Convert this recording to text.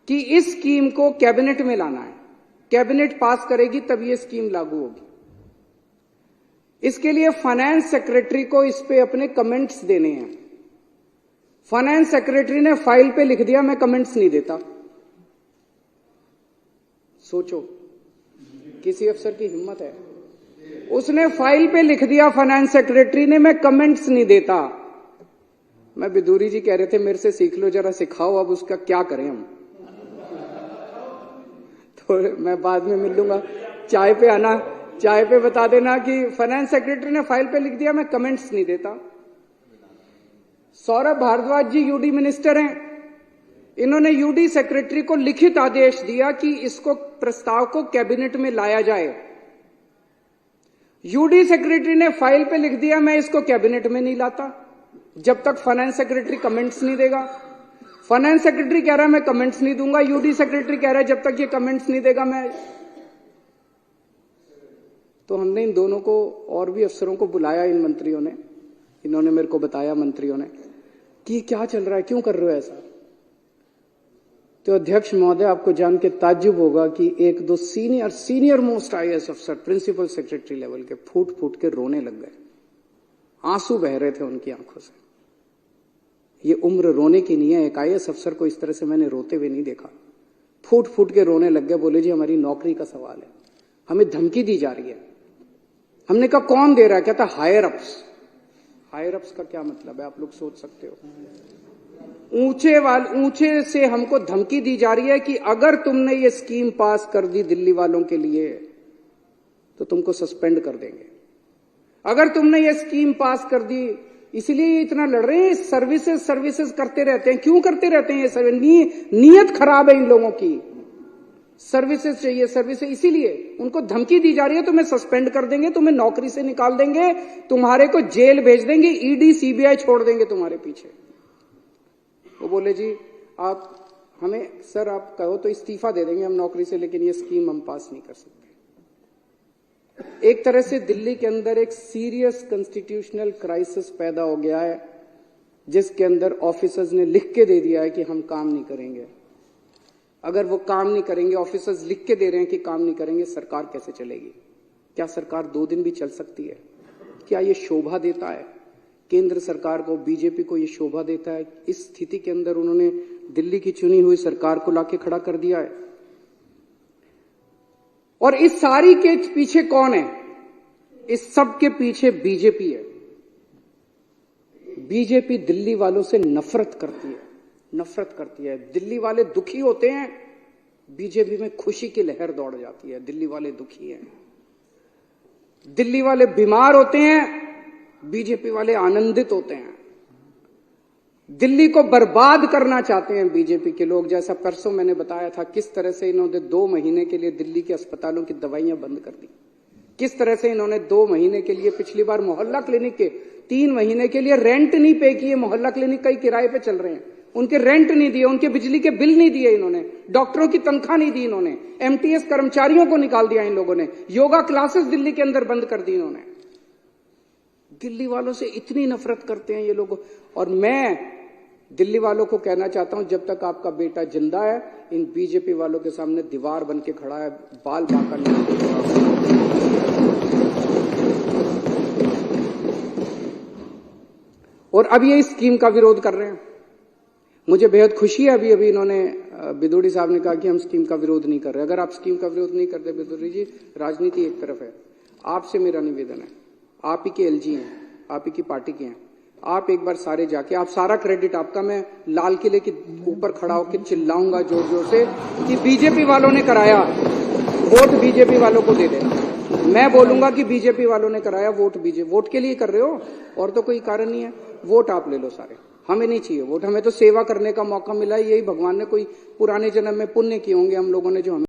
कि इस स्कीम को कैबिनेट में लाना है, कैबिनेट पास करेगी तब ये स्कीम लागू होगी। इसके लिए फाइनेंस सेक्रेटरी को इस पे अपने कमेंट्स देने हैं। फाइनेंस सेक्रेटरी ने फाइल पे लिख दिया मैं कमेंट्स नहीं देता। सोचो किसी अफसर की हिम्मत है, उसने फाइल पे लिख दिया फाइनेंस सेक्रेटरी ने मैं कमेंट्स नहीं देता। मैं बिदूरी जी कह रहे थे मेरे से सीख लो, जरा सिखाओ अब उसका क्या करें हम। तो मैं बाद में मिल लूंगा, चाय पे आना, चाय पे बता देना कि फाइनेंस सेक्रेटरी ने फाइल पे लिख दिया मैं कमेंट्स नहीं देता। सौरभ भारद्वाज जी यूडी मिनिस्टर हैं, इन्होंने यूडी सेक्रेटरी को लिखित आदेश दिया कि इसको प्रस्ताव को कैबिनेट में लाया जाए। यूडी सेक्रेटरी ने फाइल पे लिख दिया मैं इसको कैबिनेट में नहीं लाता जब तक फाइनेंस सेक्रेटरी कमेंट्स नहीं देगा। फाइनेंस सेक्रेटरी कह रहा है मैं कमेंट्स नहीं दूंगा, यूडी सेक्रेटरी कह रहा है जब तक ये कमेंट्स नहीं देगा मैं। तो हमने इन दोनों को और भी अफसरों को बुलाया, इन मंत्रियों ने, इन्होंने मेरे को बताया मंत्रियों ने कि क्या चल रहा है, क्यों कर रहे हो ऐसा। तो अध्यक्ष महोदय आपको जान के ताज्जुब होगा कि एक दो सीनियर मोस्ट आईएएस अफसर प्रिंसिपल सेक्रेटरी लेवल के फूट फूट के रोने लग गए, आंसू बह रहे थे उनकी आंखों से। ये उम्र रोने की नहीं है, एक आईएएस अफसर को इस तरह से मैंने रोते हुए नहीं देखा। फूट फूट के रोने लग गए, बोले जी हमारी नौकरी का सवाल है, हमें धमकी दी जा रही है। हमने कहा कौन दे रहा है? कहता हायर अप्स। हायर अप्स का क्या मतलब है आप लोग सोच सकते हो। ऊंचे से हमको धमकी दी जा रही है कि अगर तुमने ये स्कीम पास कर दी दिल्ली वालों के लिए तो तुमको सस्पेंड कर देंगे। अगर तुमने ये स्कीम पास कर दी, इसलिए ये इतना लड़ रहे हैं। सर्विसेज करते रहते हैं, क्यों करते रहते हैं ये? नीयत खराब है इन लोगों की। सर्विसेज चाहिए, सर्विसेज, इसीलिए उनको धमकी दी जा रही है तुम्हें सस्पेंड कर देंगे, तुम्हें नौकरी से निकाल देंगे, तुम्हारे को जेल भेज देंगे, ईडी सीबीआई छोड़ देंगे तुम्हारे पीछे। वो बोले जी आप हमें, सर आप कहो तो इस्तीफा दे देंगे हम नौकरी से, लेकिन ये स्कीम हम पास नहीं कर सकते। एक तरह से दिल्ली के अंदर एक सीरियस कॉन्स्टिट्यूशनल क्राइसिस पैदा हो गया है, जिसके अंदर ऑफिसर्स ने लिख के दे दिया है कि हम काम नहीं करेंगे। अगर वो काम नहीं करेंगे, ऑफिसर्स लिख के दे रहे हैं कि काम नहीं करेंगे, सरकार कैसे चलेगी? क्या सरकार 2 दिन भी चल सकती है? क्या ये शोभा देता है केंद्र सरकार को, बीजेपी को? ये शोभा देता है? इस स्थिति के अंदर उन्होंने दिल्ली की चुनी हुई सरकार को लाके खड़ा कर दिया है। और इस सारी के पीछे कौन है? इस सब के पीछे बीजेपी है। बीजेपी दिल्ली वालों से नफरत करती है, दिल्ली वाले दुखी होते हैं, बीजेपी में खुशी की लहर दौड़ जाती है। दिल्ली वाले दुखी हैं, दिल्ली वाले बीमार होते हैं, बीजेपी वाले आनंदित होते हैं। दिल्ली को बर्बाद करना चाहते हैं बीजेपी के लोग। जैसा परसों मैंने बताया था किस तरह से इन्होंने 2 महीने के लिए दिल्ली के अस्पतालों की दवाइयां बंद कर दी, किस तरह से इन्होंने 2 महीने के लिए, पिछली बार मोहल्ला क्लिनिक के 3 महीने के लिए रेंट नहीं पे किए। मोहल्ला क्लिनिक कई किराए पे चल रहे हैं, उनके रेंट नहीं दिए, उनके बिजली के बिल नहीं दिए इन्होंने, डॉक्टरों की तनख्वाह नहीं दी इन्होंने, एमटीएस कर्मचारियों को निकाल दिया इन लोगों ने, योगा क्लासेस दिल्ली के अंदर बंद कर दी इन्होंने। दिल्ली वालों से इतनी नफरत करते हैं ये लोग। और मैं दिल्ली वालों को कहना चाहता हूं, जब तक आपका बेटा जिंदा है, इन बीजेपी वालों के सामने दीवार बन के खड़ा है, बाल बांका नहीं देगा। और अब ये इस स्कीम का विरोध कर रहे हैं। मुझे बेहद खुशी है, अभी इन्होंने बिदूरी साहब ने कहा कि हम स्कीम का विरोध नहीं कर रहे। अगर आप स्कीम का विरोध नहीं करते बिदूरी जी, राजनीति एक तरफ है, आपसे मेरा निवेदन है, आप ही के एलजी हैं, आप ही की पार्टी के हैं, आप एक बार सारे जाके, आप सारा क्रेडिट आपका, मैं लाल किले के ऊपर खड़ा होकर चिल्लाऊंगा जोर जोर से कि बीजेपी वालों ने कराया, वोट बीजेपी वालों को दे देना। मैं बोलूंगा कि बीजेपी वालों ने कराया, वोट के लिए कर रहे हो, और तो कोई कारण नहीं है। वोट आप ले लो सारे, हमें नहीं चाहिए वोट, हमें तो सेवा करने का मौका मिला है। यही भगवान ने कोई पुराने जन्म में पुण्य किए होंगे हम लोगों ने, जो हमें